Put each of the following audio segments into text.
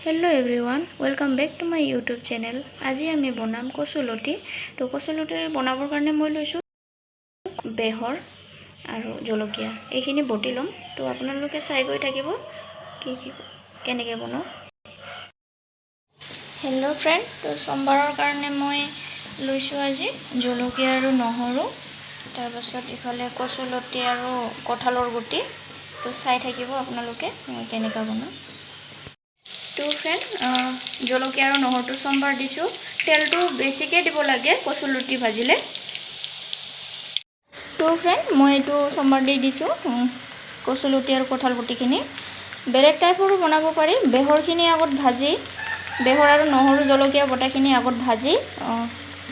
Hello everyone, welcome back to my YouTube channel. আজি আমি বনাম কচুলতি। তো কচুলতি বনাবৰ কাৰণে মই লৈছো বেহৰ আৰু জলকীয়া। এইখিনি বটি লম। তো আপোনালোকে চাই গৈ থাকিব কি কেনেকৈ বনাও। হেল্ল' ফ্ৰেণ্ড, তো সোমবাৰৰ কাৰণে মই লৈছো আজি জলকীয়া আৰু নহৰু, তাৰ পাছত ইফালে কচুলতি আৰু কঁঠালৰ গুটি। তো চাই থাকিব আপোনালোকে মই কেনেকৈ বনাও। তো ফ্ৰেণ্ড, জলকীয়া আৰু নহৰুটো সোমবাৰ দিছোঁ। তেলটো বেছিকৈ দিব লাগে কচুলতি ভাজিলে। তো ফ্ৰেণ্ড, মই এইটো সোমবাৰ দি দিছোঁ কচুলতি আৰু কঁঠাল গুটিখিনি। বেলেগ টাইপৰো বনাব পাৰি। বেহৰখিনি আগত ভাজি, বেহৰ আৰু নহৰু জলকীয়া বটাখিনি আগত ভাজি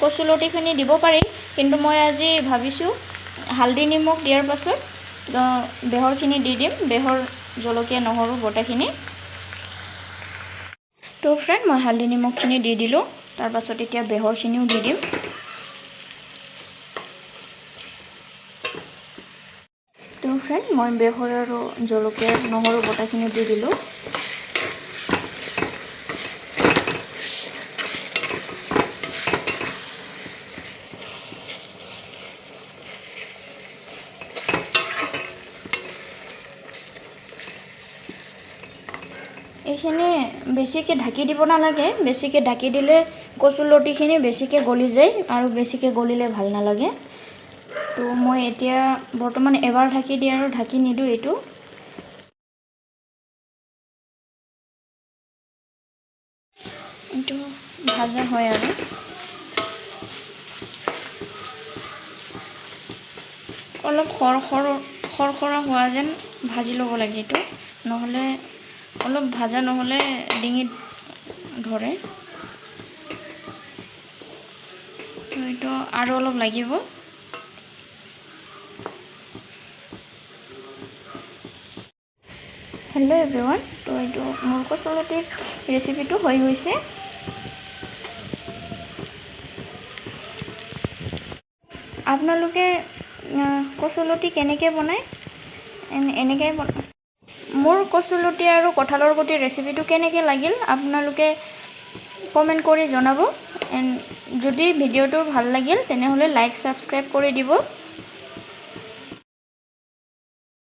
কচুলতিখিনি দিব পাৰি, কিন্তু মই আজি ভাবিছোঁ হালধি নিমখ দিয়াৰ পাছত বেহৰখিনি দি দিম, বেহৰ জলকীয়া নহৰু বটাখিনি। তো ফ্ৰেণ্ড, মই হালধি নিমখখিনি দি দিলোঁ, তাৰ পাছত এতিয়া বেহৰখিনিও দি দিম। তো ফ্ৰেণ্ড, মই বেহৰ আৰু জলকীয়া নহৰু বটাখিনি দি দিলোঁ। এইখিনি বেছিকৈ ঢাকি দিব নালাগে। বেছিকৈ ঢাকি দিলে কচুলতিখিনি বেছিকৈ গলি যায় আৰু বেছিকৈ গলিলে ভাল নালাগে। তো মই এতিয়া বৰ্তমান এবাৰ ঢাকি দি আৰু ঢাকি নিদিওঁ। এইটো ভাজা হয় আৰু অলপ খৰখৰা হোৱা যেন ভাজি ল'ব লাগে এইটো, নহ'লে অলপ ভাজা নহ'লে ডিঙিত ধৰে। তো এইটো আৰু অলপ লাগিব। হেল্ল' এভৰিৱান, তো এইটো মোৰ কচুলতিৰ ৰেচিপিটো হৈ গৈছে। আপোনালোকে কচুলতি কেনেকৈ বনায়? এনেকৈ মোৰ কচুলতি আৰু কঁঠালৰ গুটিৰ ৰেচিপিটো কেনেকৈ লাগিল আপোনালোকে কমেণ্ট কৰি জনাব। যদি ভিডিঅ'টো ভাল লাগিল তেনেহ'লে লাইক ছাবস্ক্ৰাইব কৰি দিব।